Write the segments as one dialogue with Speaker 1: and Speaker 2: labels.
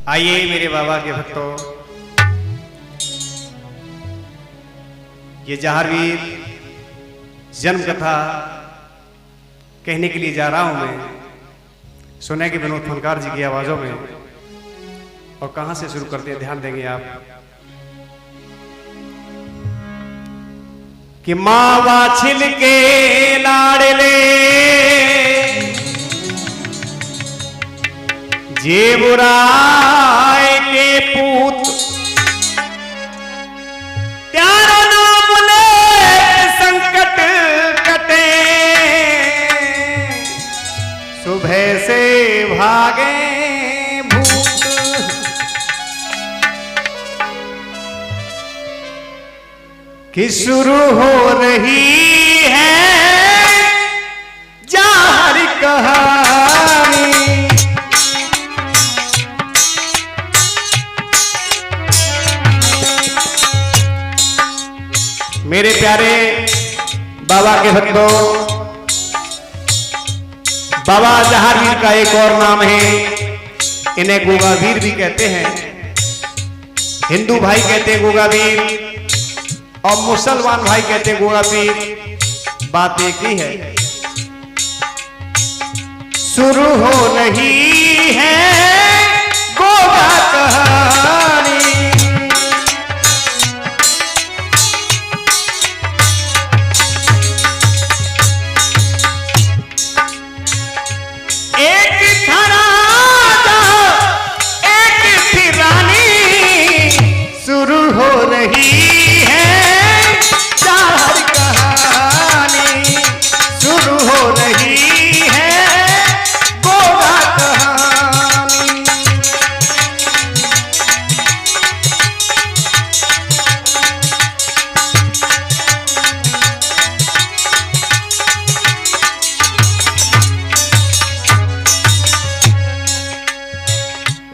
Speaker 1: आइए मेरे बाबा के भक्तों, ये जहारवीर जन्म कथा कहने के लिए जा रहा हूं मैं सुने कि विनोद फनकार जी की आवाजों में। और कहां से शुरू करते हैं, ध्यान देंगे आप कि मावा छिलके लाड़ले जेबुराय के पूत त्यारो नाम ले संकट कटे सुबह से भागे भूत। कि शुरू हो रही है जार कहानी, मेरे प्यारे बाबा के भक्तों। बाबा जहारवीर का एक और नाम है, इन्हें गोगावीर भी कहते हैं। हिंदू भाई कहते हैं गोगावीर और मुसलमान भाई कहते हैं गोगावीर, बात एक ही है। शुरू हो रही है गोगा कहानी,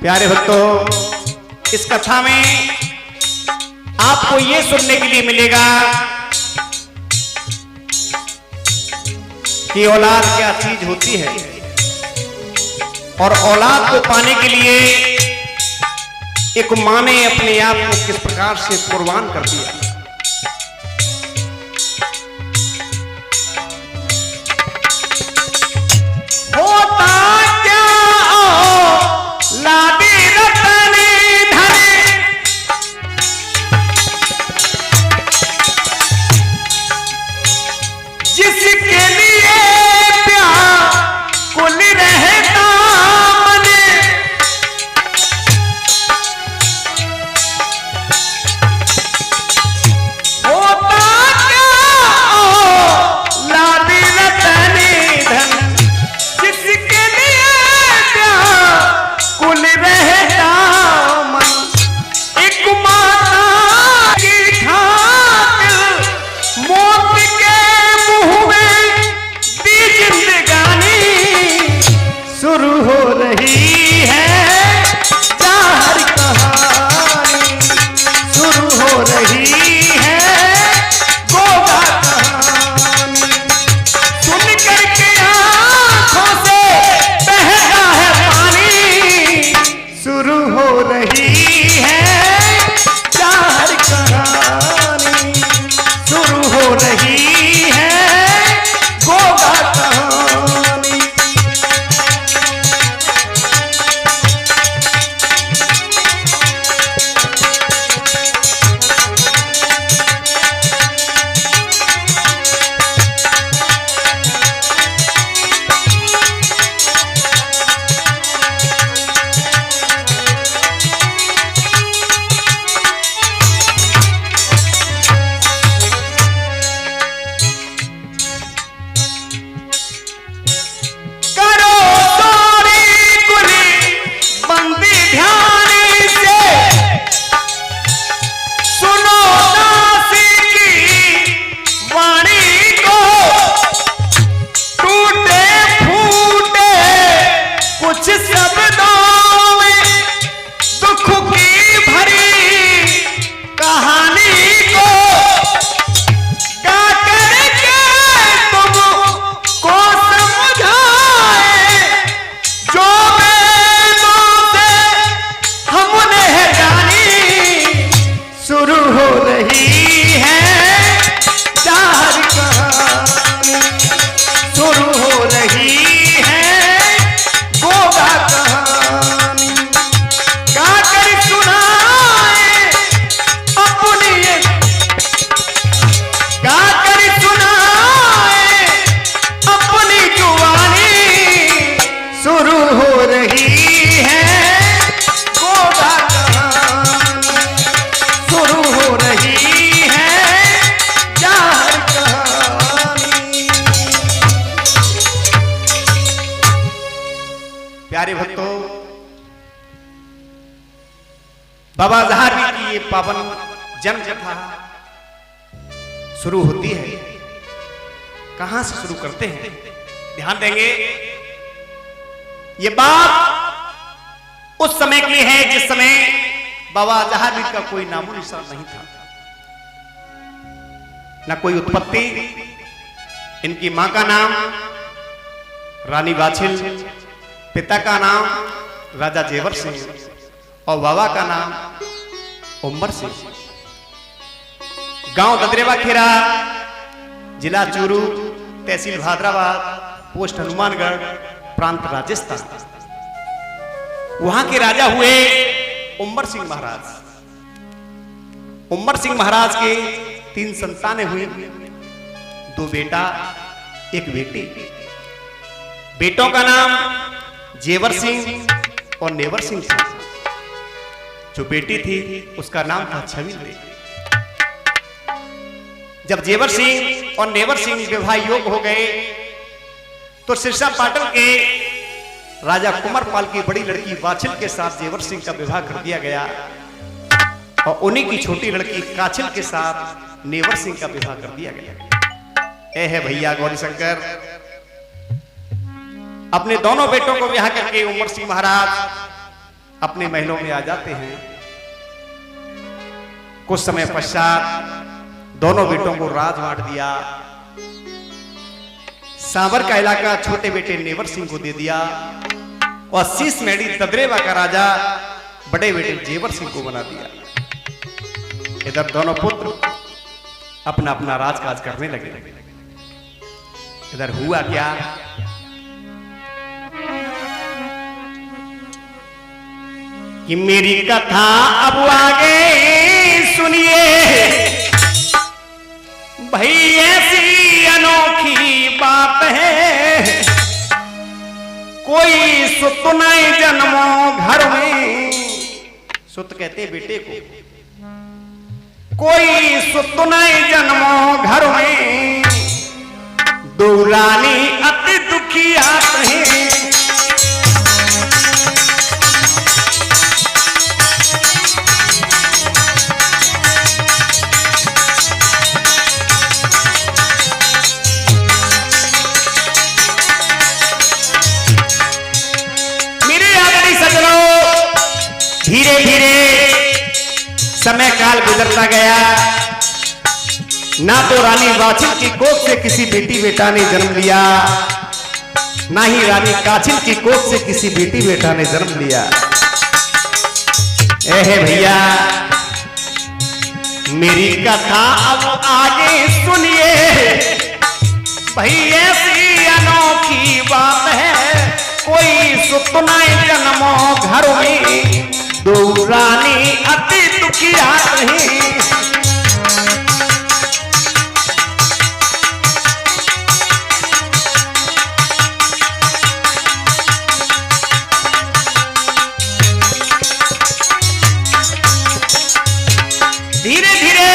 Speaker 1: प्यारे भक्तों। इस कथा में आपको यह सुनने के लिए मिलेगा कि औलाद क्या चीज होती है और औलाद को पाने के लिए एक मां ने अपने आप को किस प्रकार से कुर्बान कर दिया। बाबा जहारी की ये पावन जन्म कथा शुरू होती है। कहां से शुरू करते हैं, ध्यान देंगे। ये बात उस समय की है जिस समय बाबा जहारी का कोई नामो निशान नहीं था, न कोई उत्पत्ति। इनकी मां का नाम रानी बाछिल, पिता का नाम राजा जेवर सिंह और बाबा का नाम उम्मर सिंह। गांव ददरेवा खेरा, जिला चूरू, तहसील भादराबाद, पोस्ट हनुमानगढ़, प्रांत राजस्थान। वहां के राजा हुए उम्मर सिंह महाराज। उम्मर सिंह महाराज के 3 संतानें हुई, 2 बेटा 1 बेटी। बेटों का नाम जेवर सिंह और नेवर सिंह था। जो बेटी थी उसका नाम था छवि देवी। जब जेवर सिंह और नेवर सिंह विवाह योग हो गए तो सिरसा पाटन के राजा कुंवरपाल की बड़ी लड़की बाछिल के साथ जेवर सिंह का विवाह कर दिया गया और उन्हीं की छोटी लड़की काछिल के साथ नेवर सिंह का विवाह कर दिया गया। ए है भैया गौरी शंकर, अपने दोनों बेटों को ब्याह करके उम्मर सिंह महाराज अपने महलों में आ जाते हैं। कुछ समय पश्चात दोनों बेटों को राज बांट दिया। सांबर का इलाका छोटे बेटे नेवर सिंह को दे दिया और शीश मेड़ी ददरेवा का राजा बड़े बेटे जेवर सिंह को बना दिया। इधर दोनों पुत्र अपना अपना राजकाज करने लगे। इधर हुआ क्या, कि मेरी कथा अब आगे सुनिए भाई, ऐसी अनोखी बात है। कोई सुत नहीं जन्मो घर में, सुत कहते बेटे को, कोई सुत नहीं जन्मो घर में, 2 रानी अति दुखियात हैं। धीरे धीरे समय काल गुजरता गया। ना तो रानी बाछिल की कोख से किसी बेटी बेटा ने जन्म लिया, ना ही रानी काछिल की कोख से किसी बेटी बेटा ने जन्म लिया। ए भैया मेरी कथा अब आगे सुनिए भाई, ऐसी अनोखी बात है। कोई सुत नहीं जन्मो घर में, 2 रानी अति दुखियात हैं। धीरे धीरे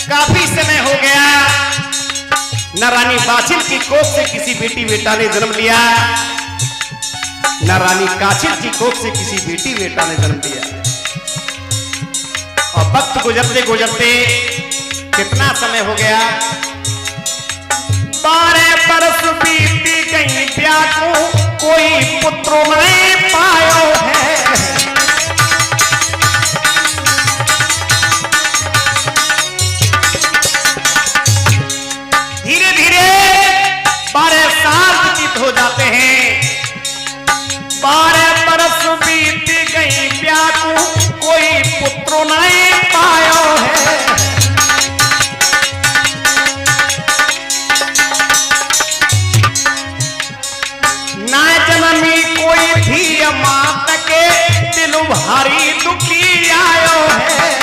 Speaker 1: काफी समय हो गया, न रानी बाछिल की कोख से किसी बेटी बेटा ने जन्म लिया, न रानी काछिल की कोख से किसी बेटी बेटा ने जन्म लिया। और वक्त गुजरते गुजरते कितना समय हो गया, 12 बरस बीती गई, ब्याह को कोई पुत्र नहीं पायो है। धीरे धीरे 12 साल व्यतीत हो जाते हैं। 12 बरस बीत गई, ब्याह को कोई पुत्र नहीं पायो है। ना जनमी कोई भी मात के, दिल भारी दुखी आयो है।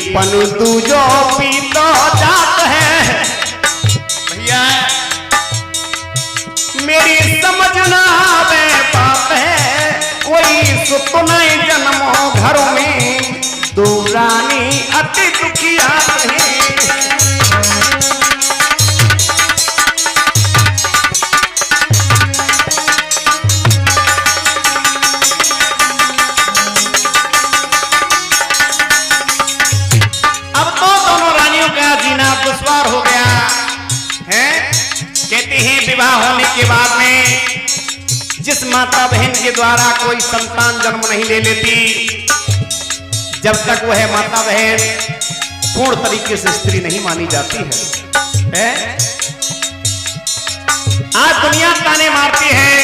Speaker 1: पन दूजो पीतो जात है। के बाद में जिस माता बहन के द्वारा कोई संतान जन्म नहीं ले लेती, जब तक वह माता बहन पूर्ण तरीके से स्त्री नहीं मानी जाती है? आज दुनिया ताने मारती है।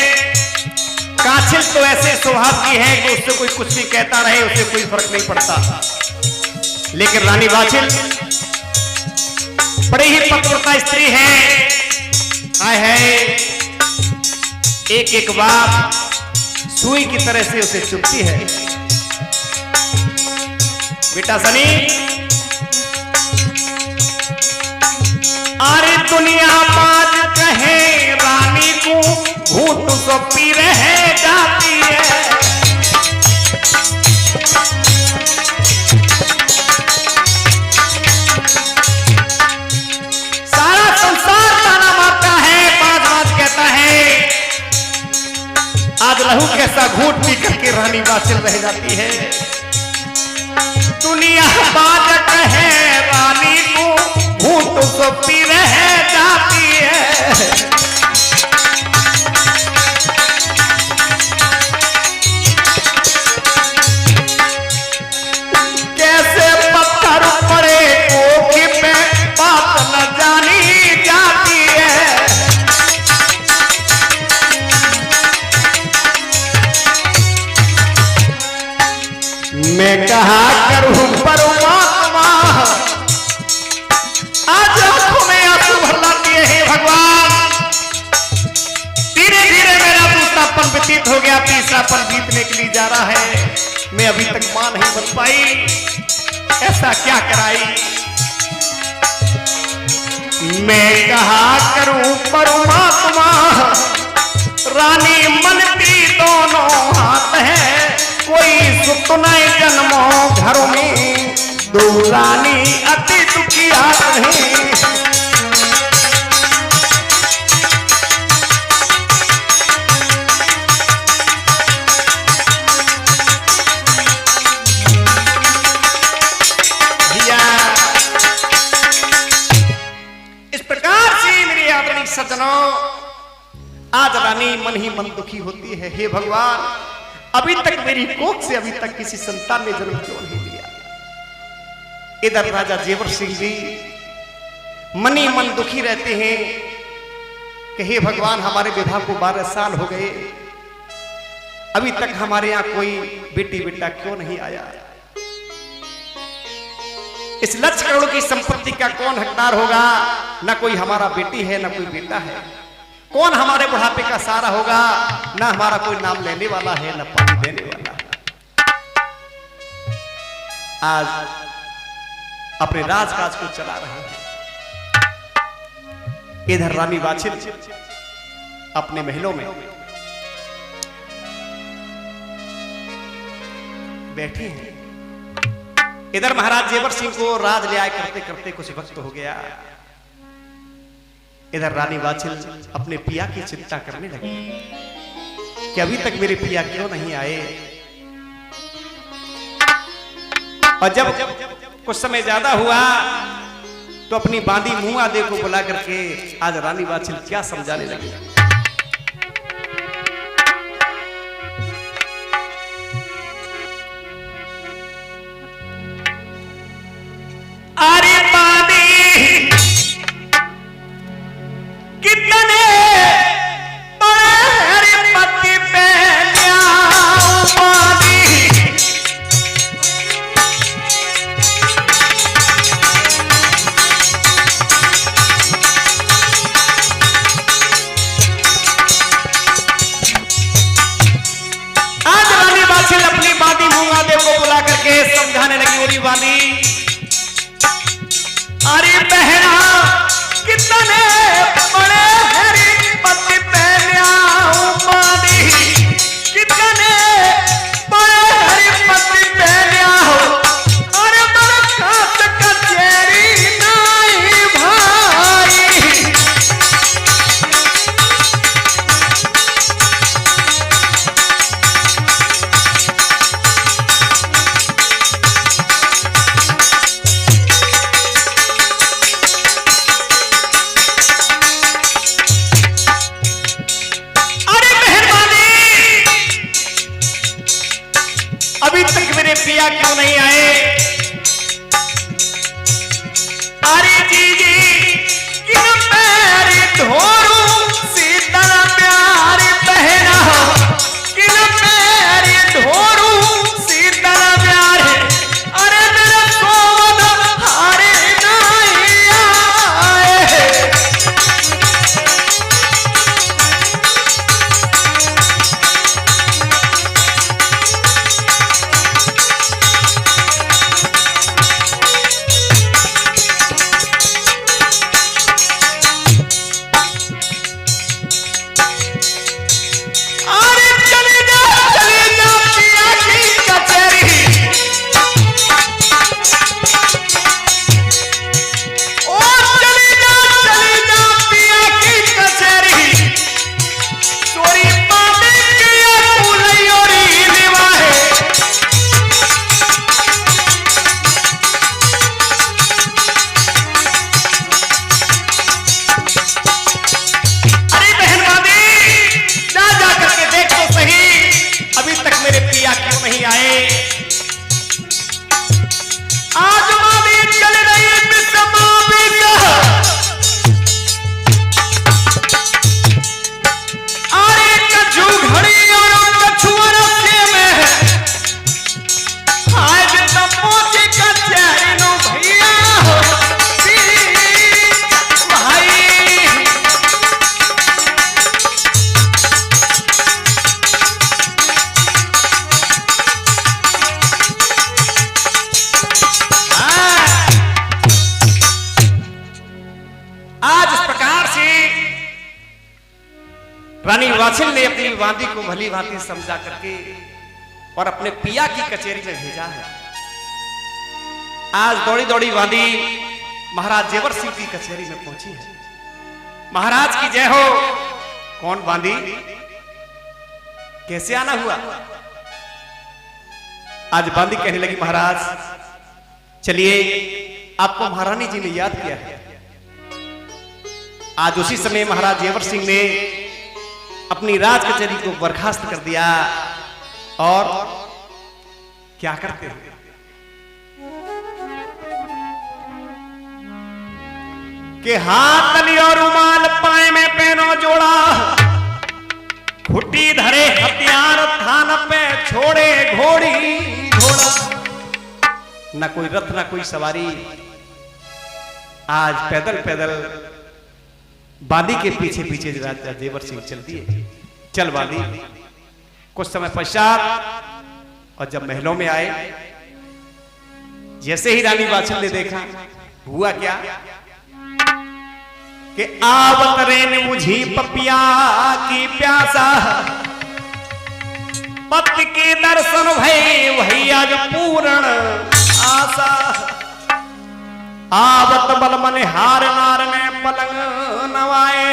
Speaker 1: काछिल तो ऐसे स्वभाव की है कि उससे कोई कुछ भी कहता रहे, उसे कोई फर्क नहीं पड़ता। लेकिन रानी बाछिल बड़ी ही पतिव्रता स्त्री है। आए है एक एक बात सुई की तरह से उसे चुभती है। बेटा सनी, अरे दुनिया बाज कहे रानी को भूत सो पी रह जाती है। सारा संसार ताना मारता है, बाज बाज कहता है। आज लहू कैसा घूट पी करके रानी बाछिल रह जाती है। दुनिया बाज कहे रानी को भूत सो पी रह जाती है। कैसे पत्थर पड़े कोखी पे बात न जानी जाती है। मैं कहा करूं परमात्मा, आज आंखों में आंसू भर लाती है। भगवान, धीरे धीरे मेरा दूसरापन व्यतीत हो गया, तीसरापन बीतने के लिए जा रहा है। मैं अभी तक मां नहीं बन पाई, ऐसा क्या कराई। मैं कहा करूं परमात्मा, रानी मनती दोनों हाथ है। कोई सुख नहीं जन्मों घरों में, दो रानी अति दुखी हाथ है। इस प्रकार से मेरे आदरणीय सज्जनों, आज रानी मन ही मन दुखी होती है। हे भगवान, अभी तक मेरी कोख से अभी तक किसी संतान ने जन्म क्यों नहीं लिया। इधर राजा जेवर सिंह भी मन ही मन दुखी रहते हैं कि हे भगवान, हमारे विवाह को 12 साल हो गए, अभी तक हमारे यहां कोई बेटी बेटा क्यों नहीं आया। इस लक्ष्य करोड़ की संपत्ति का कौन हकदार होगा? ना कोई हमारा बेटी है, ना कोई बेटा है। कौन हमारे बुढ़ापे का सहारा होगा? ना हमारा कोई नाम लेने वाला है, ना पानी देने वाला है। आज अपने राजकाज को चला रहे हैं। इधर रानी बाछिल अपने महलों में बैठी हैं। इधर महाराज जेवर सिंह को राज ले आए करते करते कुछ वक्त हो गया। इधर रानी बाछिल अपने पिया की चिंता करने लगी कि अभी तक मेरे पिया क्यों नहीं आए। और जब कुछ समय ज्यादा हुआ तो अपनी बांदी मुंह आदे को बुला करके आज रानी बाछिल क्या समझाने लगी। अरे बांदी कितने बड़े पति पे न्याऊ बांदी, आज रानी बाछिल अपनी बांदी मुंगा देव को बुला करके समझाने लगी। ओरी बांदी, अरे बहना कितने बड़े हरी पति पहनियाऊ बांदी, कितने बड़े हरी पति पहनियाऊ। अरे बरखास्त कचेरी नहीं भाई, अरे जीजी किन पैरी ढोरू शीतल प्यार बहना किन पैरी ढोरू शीतल प्यार अरे मेरा सोना हारे नहीं आए। रानी वाछिल ने अपनी वांदी को भली भांति समझा करके और अपने पिया की कचेरी में भेजा है। आज दौड़ी दौड़ी वांदी महाराज जेवर सिंह की कचेरी में पहुंची है। महाराज की जय हो। कौन वांदी, कैसे आना हुआ? आज वांदी कहने लगी महाराज चलिए आपको महारानी जी ने याद किया है। आज उसी समय महाराज जेवर सिंह ने अपनी राज कचहरी को बर्खास्त कर दिया और क्या करते हैं कि हाथ तली और रुमाल पाए में पहनो जोड़ा, खुटी धरे हथियार थान पे छोड़े घोड़ी घोड़ा। न कोई रथ न कोई सवारी, आज पैदल पैदल बांदी के पीछे पीछे राजा जेवर सिंह चलती है। चल बांदी। कुछ समय पश्चात और जब महलों में आए, जैसे ही रानी वाछिल ने देखा, हुआ क्या कि आवत रेन मुझी पपिया की प्यासा, पति के दर्शन भय वही आज पूर्ण आशा। आवत बल मन हार नार ने पलंग नवाए,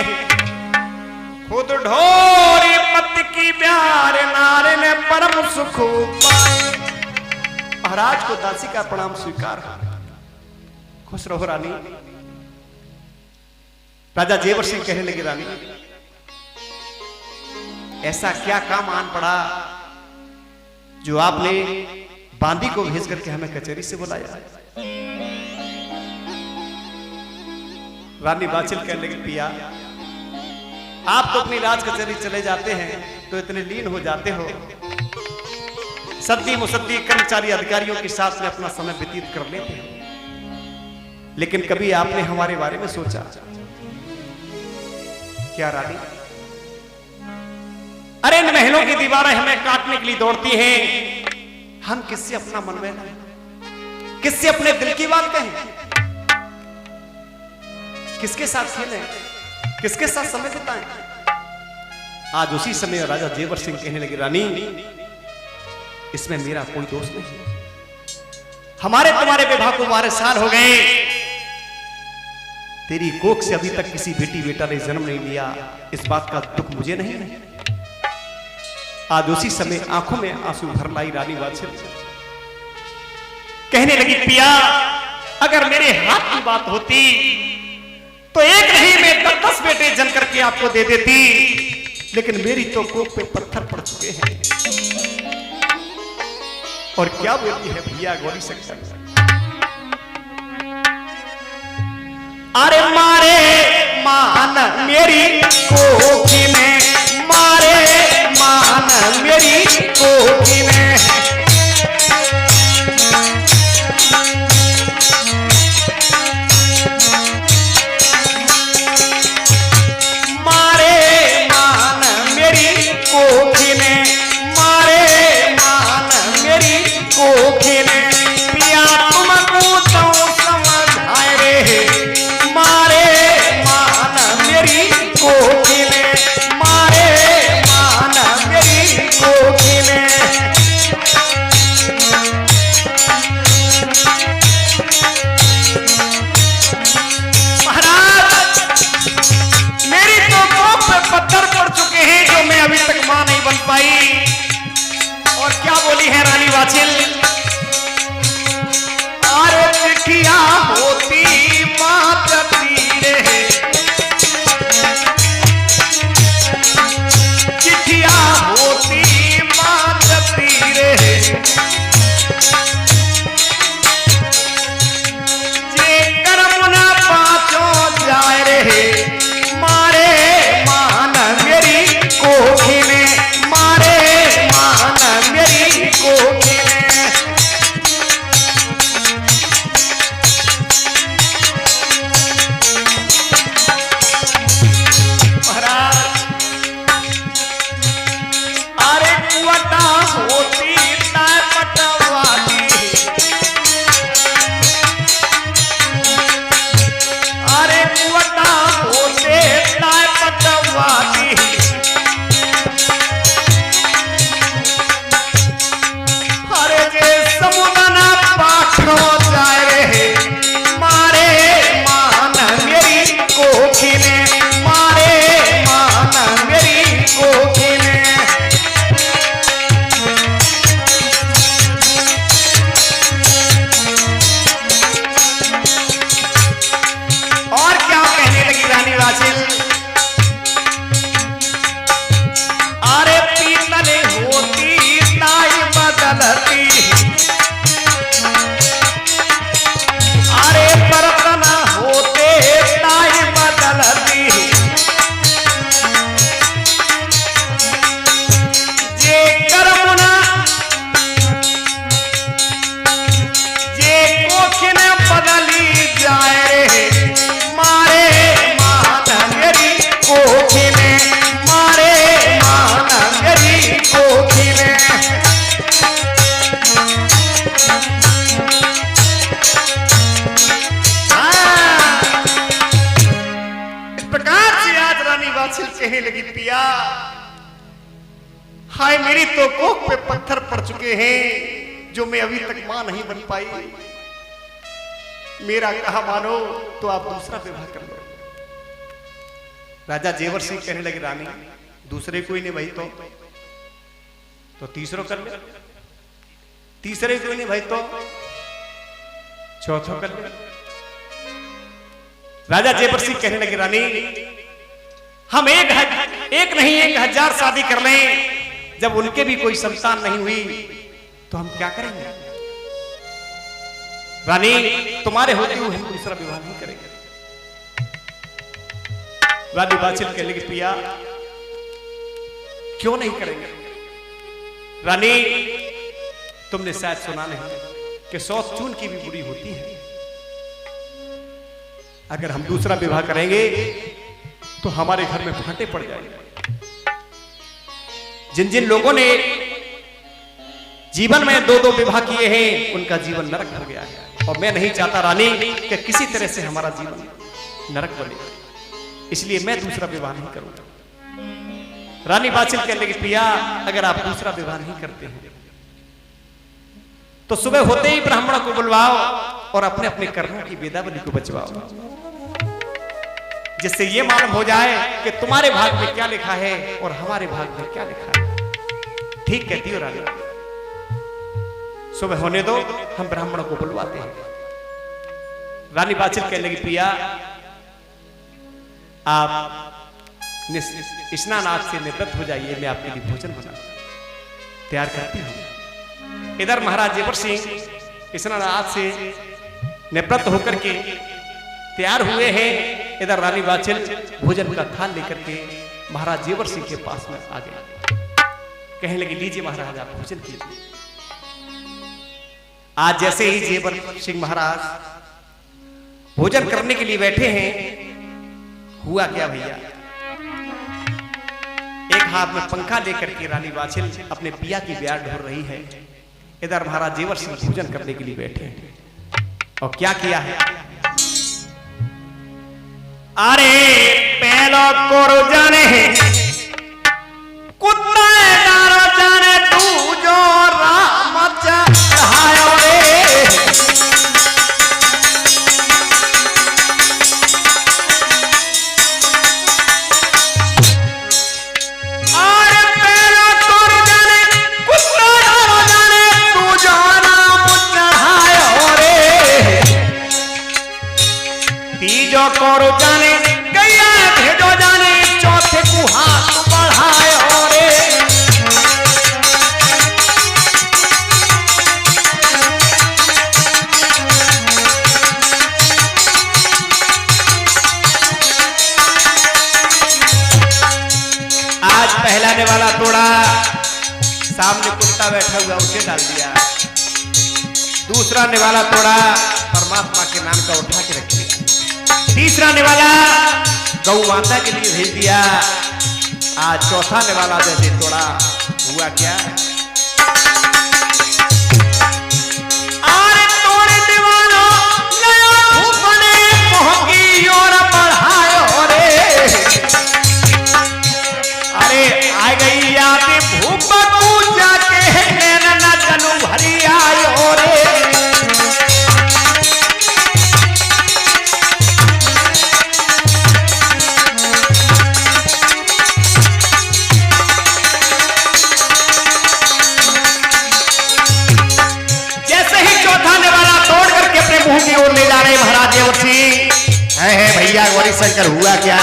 Speaker 1: खुद ढोरी पति की प्यार नार ने परम सुख पाए। महाराज को दासी का प्रणाम स्वीकार। खुश रहो रानी। राजा जेवर सिंह कहने लगे रानी ऐसा क्या काम आन पड़ा जो आपने बांदी को भेज करके हमें कचहरी से बुलाया? रानी वाछिल कहने लगी पिया आप तो अपनी राज कचहरी चले जाते हैं तो इतने लीन हो जाते हो, सद्दी मुसद्दी कर्मचारी अधिकारियों के साथ में अपना समय व्यतीत कर लेते हैं, लेकिन कभी आपने हमारे बारे में सोचा क्या रानी? अरे इन महलों की दीवारें हमें काटने के लिए दौड़ती हैं, हम किससे अपना मन में किससे अपने दिल की बात कहें? किसके साथ खेलें, किसके साथ समय बिताएं? आज उसी समय राजा जेवर सिंह कहने लगे रानी इसमें मेरा कोई दोष नहीं, हमारे तुम्हारे विवाह को 12 साल हो गए, तेरी कोख से अभी तक किसी बेटी बेटा ने जन्म नहीं लिया, इस बात का दुख मुझे नहीं है। आज उसी समय आंखों में आंसू भर लाई रानी वाछिल कहने लगी पिया अगर मेरे हाथ की बात होती तो एक नहीं मैं 10 बेटे जन करके आपको दे देती, लेकिन मेरी तो कोख पे पत्थर पड़ चुके हैं। और क्या बोलती है भैया गौरी शंकर, मेरी कोखी में, मारे मान मेरी कोखी में। मारे मान मेरी कोखी में, मारे मान मेरी कोखी में। पिया तुमको तो समझाए रे, मारे मान मेरी कोखी में, मारे मान मेरी कोखी में। महाराज मेरी तो कोख पे पत्थर पड़ चुके हैं जो मैं अभी तक मां नहीं बन पाई। और क्या बोली है रानी वाचिल, अरे चिट्ठियां होती मां तीरे, चिट्ठियां होती मां तीरे। जे कर्म न पाछो जाए रे, मारे मान मेरी कोखी में, मारे मान मेरी कोखी में। महाराज अरे कुआटा होती ताय पटवाती, अरे कुआटा होते ताय पटवाती। अरे जे समुदाना पाठो जाए रे, मारे मान मेरी कोखी में, मारे मान मेरी कोखी में। और क्या कहने लगी रानी वाचिल, अरे पीतले होती ताई बदलती, अरे बर्तन होते ताई बदलती। जे कर्म न, जे कोखी न बदली जाए रे, मारे मान मेरी कोखी में, मारे मान मेरी कोखी में। इस प्रकार से आज रानी वाचिल कहने लगी, पिया हाय मेरी तो कोख पे पत्थर पड़ चुके हैं जो मैं अभी तक मां नहीं बन पाई। मेरा कहा मानो तो आप दूसरा विवाह कर लो। राजा जेवर सिंह कहने लगे, रानी दूसरे कोई नहीं भाई तो तीसरो कर ले, तीसरे कोई नहीं भाई तो चौथो कर ले। राजा जेवर सिंह कहने लगे, रानी हम एक नहीं 1000 शादी कर लें, जब उनके भी कोई संतान नहीं हुई तो हम क्या करेंगे? रानी तुम्हारे होते हुए हम दूसरा विवाह नहीं करेंगे। रानी वाचिल कहने लगी, पिया क्यों नहीं करेंगे? रानी तुमने शायद सुना नहीं कि 100 चून की भी बुरी होती है। अगर हम दूसरा विवाह करेंगे तो हमारे घर में फांटे पड़ जाएंगे। जिन जिन लोगों ने जीवन में 2-2 विवाह किए हैं उनका जीवन नरक भर गया है, और मैं नहीं चाहता रानी कि किसी तरह से हमारा जीवन नरक बने, इसलिए मैं दूसरा विवाह नहीं करूंगा। रानी वाचिल कहने लगी, प्रिया अगर आप दूसरा विवाह नहीं करते हैं तो सुबह होते ही ब्राह्मणों को बुलवाओ और अपने अपने कर्मों की वेदावली को बचवाओ, जिससे यह मालूम हो जाए कि तुम्हारे भाग में क्या लिखा है और हमारे भाग में क्या लिखा है। ठीक कहती हो रानी, सुबह होने दो, हम ब्राह्मणों को बुलवाते हैं। रानी वाचिल कहने लगी, प्रिया आप स्नानाद से निवृत्त हो जाइए, मैं आपके लिए भोजन बना तैयार करती हूं। इधर महाराज जेवर सिंह स्नानाद से निवृत्त होकर के तैयार हुए हैं इधर रानी बाछिल भोजन का थाल लेकर के महाराज जेवर सिंह के पास में आ गए। कहने लगी, लीजिए महाराज आप भोजन कीजिए। आज जैसे ही जेवर सिंह महाराज भोजन करने के लिए बैठे हैं, हुआ क्या भैया, एक हाथ में पंखा लेकर के रानी बाछिल अपने पिया की ब्याह ढोर रही है। इधर महाराज जेवर सिंह भोजन करने के लिए बैठे हैं और क्या किया है, अरे पहलो कोरो जाने कुत्ता जाने तू जो राम चाहायो रे, अरे पहलो कोरो जाने कुत्ता जाने तू जो राम चाहायो रे, तीजो कोरो जाने गैया भेजो जाने, चौथे को हाथ बढ़ायो रे। आज पहलाने वाला तोड़ा, सामने कुत्ता बैठा हुआ उसे डाल दिया। दूसरा निवाला तोड़ा, परमात्मा के नाम का उठा के रख दिया। तीसरा निवाला गौ माता के लिए भेज दिया। आज चौथा निवाला जैसे तोड़ा, हुआ क्या, अरे तोड़े निवाला नया भूपने मोहगी और बढ़ायो रे, अरे आ गई याद भूप पूजा के नैना न जनु भरी आयो रे। की ओर ले जा रहे महाराज जेवर सिंह। है भैया गौरी शंकर, हुआ क्या,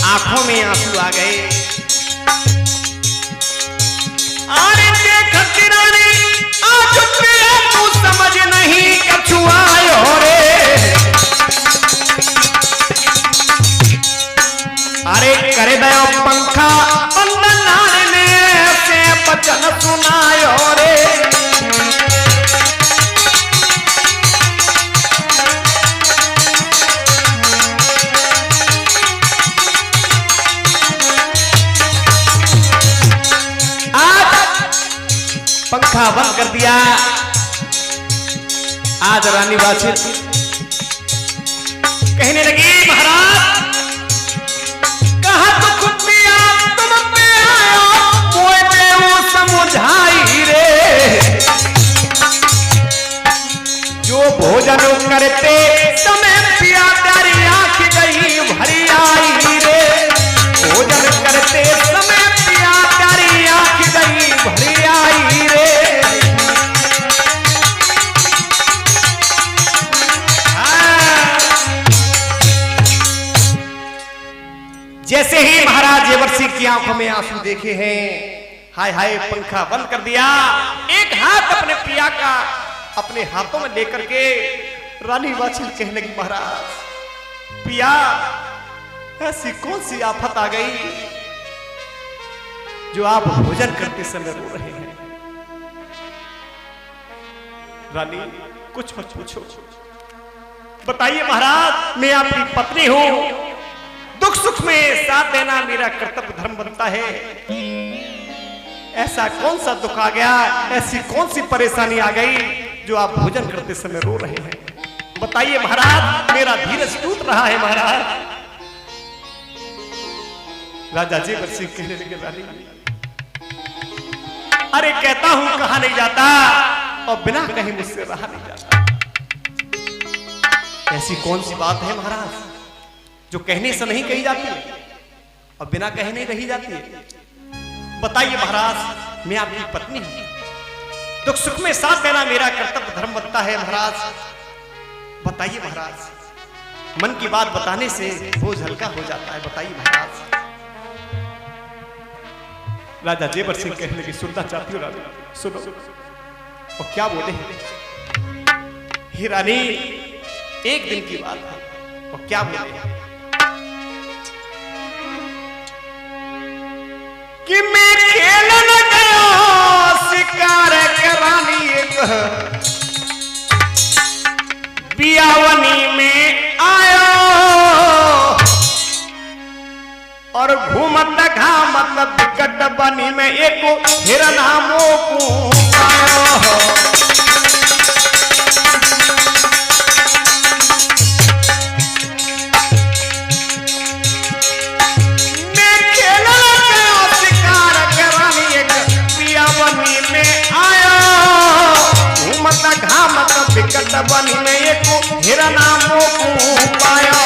Speaker 1: आंखों में आंसू आ गए। अरे देख रानी आज तू समझ नहीं कछु आयो रे, अरे करे दयो पंखा बंदन ने से बचन सुनायो रे। पंखा बंद कर दिया। आज रानी बाछिल कहने लगी, महाराज कहा तो खुद पिया तुम पे आयो, कोई पे वो समझाई रे, जो भोजन करते समय पिया तेरी आंख गई भरी आई रे, भोजन करते समय पिया तेरी आंख गई भरी आई रे। जैसे ही महाराज जेवर सिंह की आंखों में आंसू देखे हैं, हाय हाय पंखा बंद कर दिया। एक हाथ अपने पिया का अपने हाथों में लेकर के रानी बाछिल कहने लगी, महाराज पिया ऐसी कौन सी आफत आ गई जो आप भोजन करते समय रो रहे हैं। रानी कुछ मत पूछो, बताइए महाराज मैं आपकी पत्नी हूं, दुख सुख में साथ देना मेरा कर्तव्य धर्म बनता है। ऐसा कौन सा दुख आ गया, ऐसी कौन सी परेशानी आ गई जो आप भोजन करते समय रो रहे हैं, बताइए महाराज, मेरा धीरज टूट रहा है महाराज। राजा जेवर सिंह कहने लगे, रानी अरे कहता हूं कहा नहीं जाता और बिना कहीं मुझसे रहा नहीं जाता। ऐसी कौन सी बात है महाराज जो कहने से नहीं कही जाती है और बिना कहे नहीं रही जाती है, बताइए महाराज। मैं आपकी पत्नी हूं, दुख सुख में साथ देना मेरा कर्तव्य धर्म बनता है महाराज, बताइए महाराज। मन की बात बताने से बोझ हल्का हो जाता है, बताइए महाराज। राजा जेवर सिंह कहने लगे, सुनना चाहती हो रानी, सुनो। और क्या बोले, हे रानी एक दिन की बात है। और क्या बोले कि मैं खेलन गया शिकार करानी एक बियावनी में आयो और घूमत घामत बिकट बनी में एक हिरन हमको पायो। मैं खेलन गया शिकार करानी एक बियावनी में आयो घूमत घामत बिकट बनी में एक हिरन हमको पायो।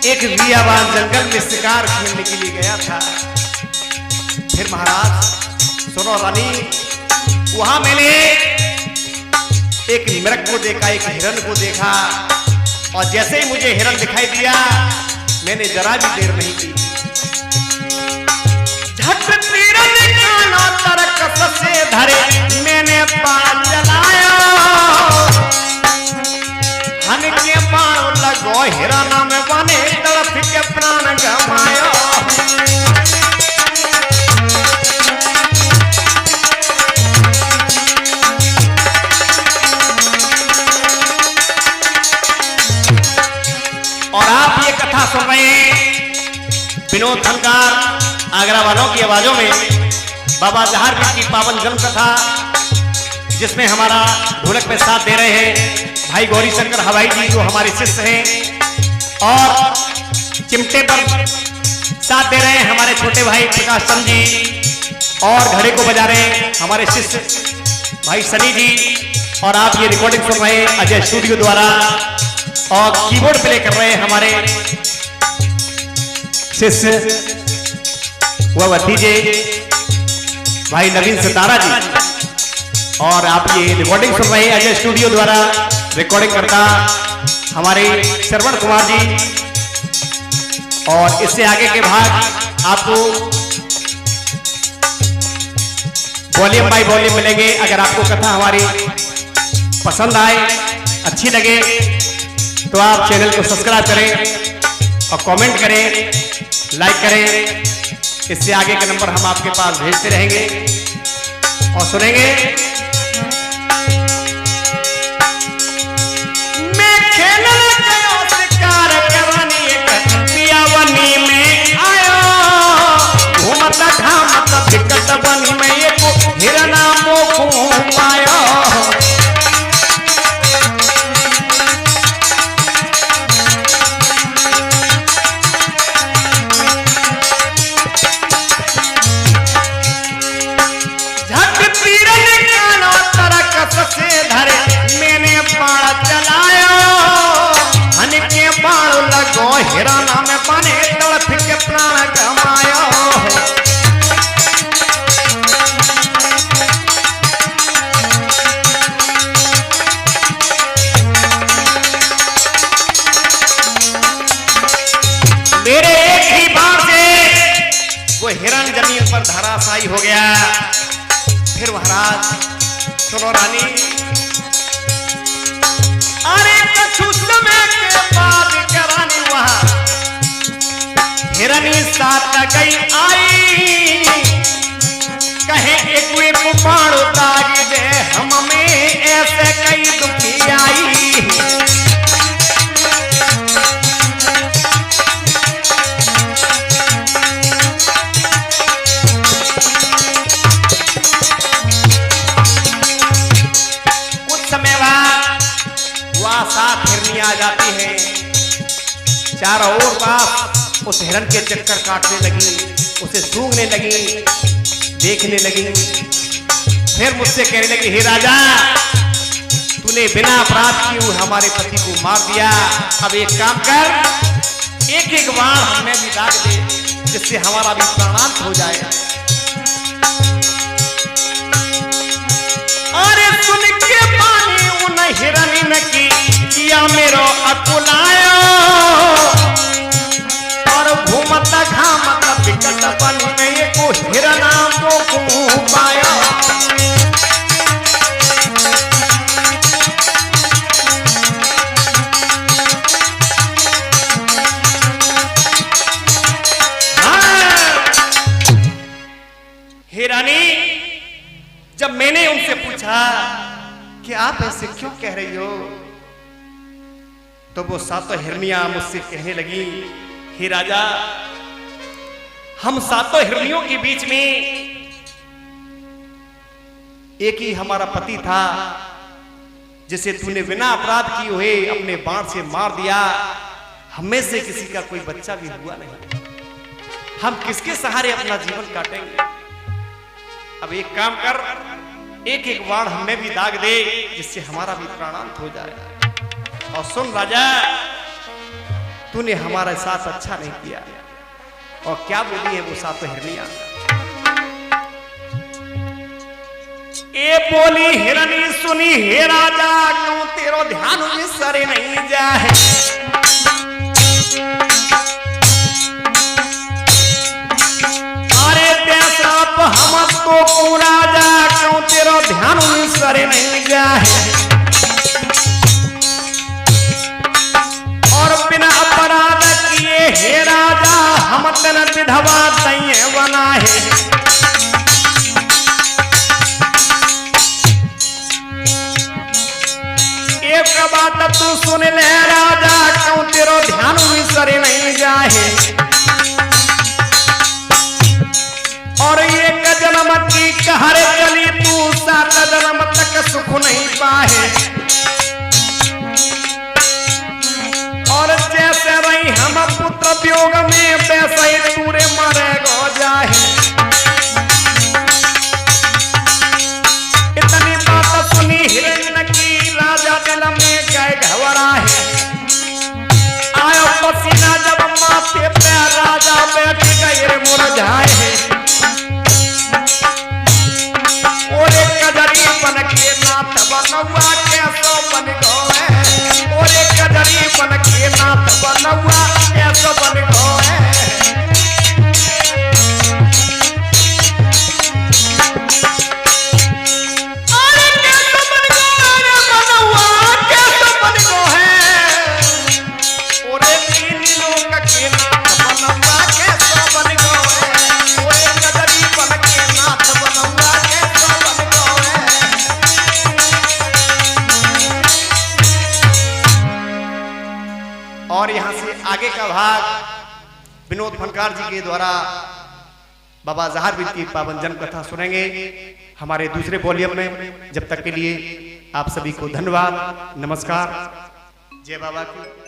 Speaker 1: एक बियाबान जंगल में शिकार खेलने के लिए गया था। फिर महाराज सुनो रानी, वहां मैंने एक मृग को देखा, एक हिरन को देखा और जैसे ही मुझे हिरन दिखाई दिया मैंने जरा भी देर नहीं की, झट तीरन कानो तरकस से धरे मैंने बाण चलाया। हन के बाण लगो हिरन में बने तड़प के प्राण गवाया। और आप ये कथा सुन रहे हैं विनोद खनकार आगरा वालों की आवाजों में बाबा जहारवीर की पावन जन्म कथा, जिसमें हमारा ढोलक में साथ दे रहे हैं भाई गौरी शंकर हवाई जी जो हमारे शिष्य हैं, और चिमटे पर साथ दे रहे हैं हमारे छोटे भाई प्रकाश चंद जी, और घड़े को बजा रहे हैं हमारे शिष्य भाई सनी जी, और आप ये रिकॉर्डिंग सुन रहे हैं अजय स्टूडियो द्वारा, और कीबोर्ड प्ले कर रहे हैं हमारे शिष्य व भतीजे भाई नवीन सितारा जी, और आप ये रिकॉर्डिंग सुन रहे हैं अजय स्टूडियो द्वारा रिकॉर्डिंग करता हमारे श्रवण कुमार जी। और इससे आगे के भाग आपको वॉल्यूम बाय वॉल्यूम मिलेंगे। अगर आपको कथा हमारी पसंद आए, अच्छी लगे, तो आप चैनल को सब्सक्राइब करें और कमेंट करें, लाइक करें। इससे आगे के नंबर हम आपके पास भेजते रहेंगे और सुनेंगे। मैं खेलन गया शिकार करानी एक बियावनी में आयो घूमत घामत बिकट बनी में एक हिरन हमको पायो। से धरे मैंने बाण चलायो, हन के बाण लगो हिरन में बने तड़प के प्राण गवायो। मेरे एक ही बाण से वो हिरन जमीन पर धराशायी हो गया। फिर महाराज सुनो रानी, अरे कछु समय के बाद करानी वहां हिरनी साथ गई आई, कहे एक बाण उतार दे हम में ऐसे कई दुखी आई। सात हिरनी आ जाती है, चारों ओर बाप उस हिरन के चक्कर काटने लगी, उसे सूंघने लगी, देखने लगी। फिर मुझसे कहने लगी, हे राजा, तूने बिना अपराध किए हमारे पति को मार दिया। अब एक काम कर, एक एक बार हमें भी दाग दे, जिससे हमारा भी प्राणांत हो जाए। अरे सुन के जिया मेरो अकुलायो और घूमत घामत विकट बन में को हिरना को पाया। हिरानी, जब मैंने उनसे पूछा कि आप ऐसे क्यों कह रही हो, तो वो सातों हिरनियां मुझसे कहने लगी, हे राजा, हम सातों हिरनियों के बीच में एक ही हमारा पति था जिसे तूने बिना अपराध किए हुए अपने बाण से मार दिया। हमें से किसी का कोई बच्चा भी हुआ नहीं, हम किसके सहारे अपना जीवन काटेंगे। अब एक काम कर, एक एक बाण हमें भी दाग दे जिससे हमारा भी प्राणांत हो जाए। और सुन राजा, तूने हमारे साथ अच्छा नहीं किया। और क्या बोली है वो सातों हिरनियां? ए बोली हिरनी सुनी, हे राजा, क्यों तेरो ध्यान सरे नहीं जाए। अरे पैसा हम तो राजा, क्यों तेरो ध्यान सरे नहीं जाए। और बिना अपराध किए हे राजा, हम तन विधवा तैये बनाए। एक बात तू सुन ले राजा, क्यों तेरो ध्यान सरे नहीं जाए। और एक जन्म की कहर चली तू, सात जन्म तक सुख नहीं पाए। और जैसे रही हम पुत्र वियोग में, वैसे ही तूरे मरे गो जाए। इतनी बात सुनी हिरण्य की, राजा दिल में गए घबराए। आयो पसीना जब माथे पे, राजा बैठ गए मुरझाए। और एक कजरी बन के नाथ बनवा कैसो बन गए। और एक कजरी बन के नाथ बनवा कैसो बन गए। अरे कैसो बन गए बनवा कैसो बन गए। और एक तीन लोग के नाथ बनवा कैसो बन गए। और एक कजरी बन के नाथ बनवा कैसो बन गए। और यहां से आगे का भाग विनोद फनकार जी के द्वारा बाबा जहारवीर की पावन जन्म कथा सुनेंगे हमारे दूसरे वॉल्यूम में। जब तक के लिए आप सभी को धन्यवाद, नमस्कार, जय बाबा की।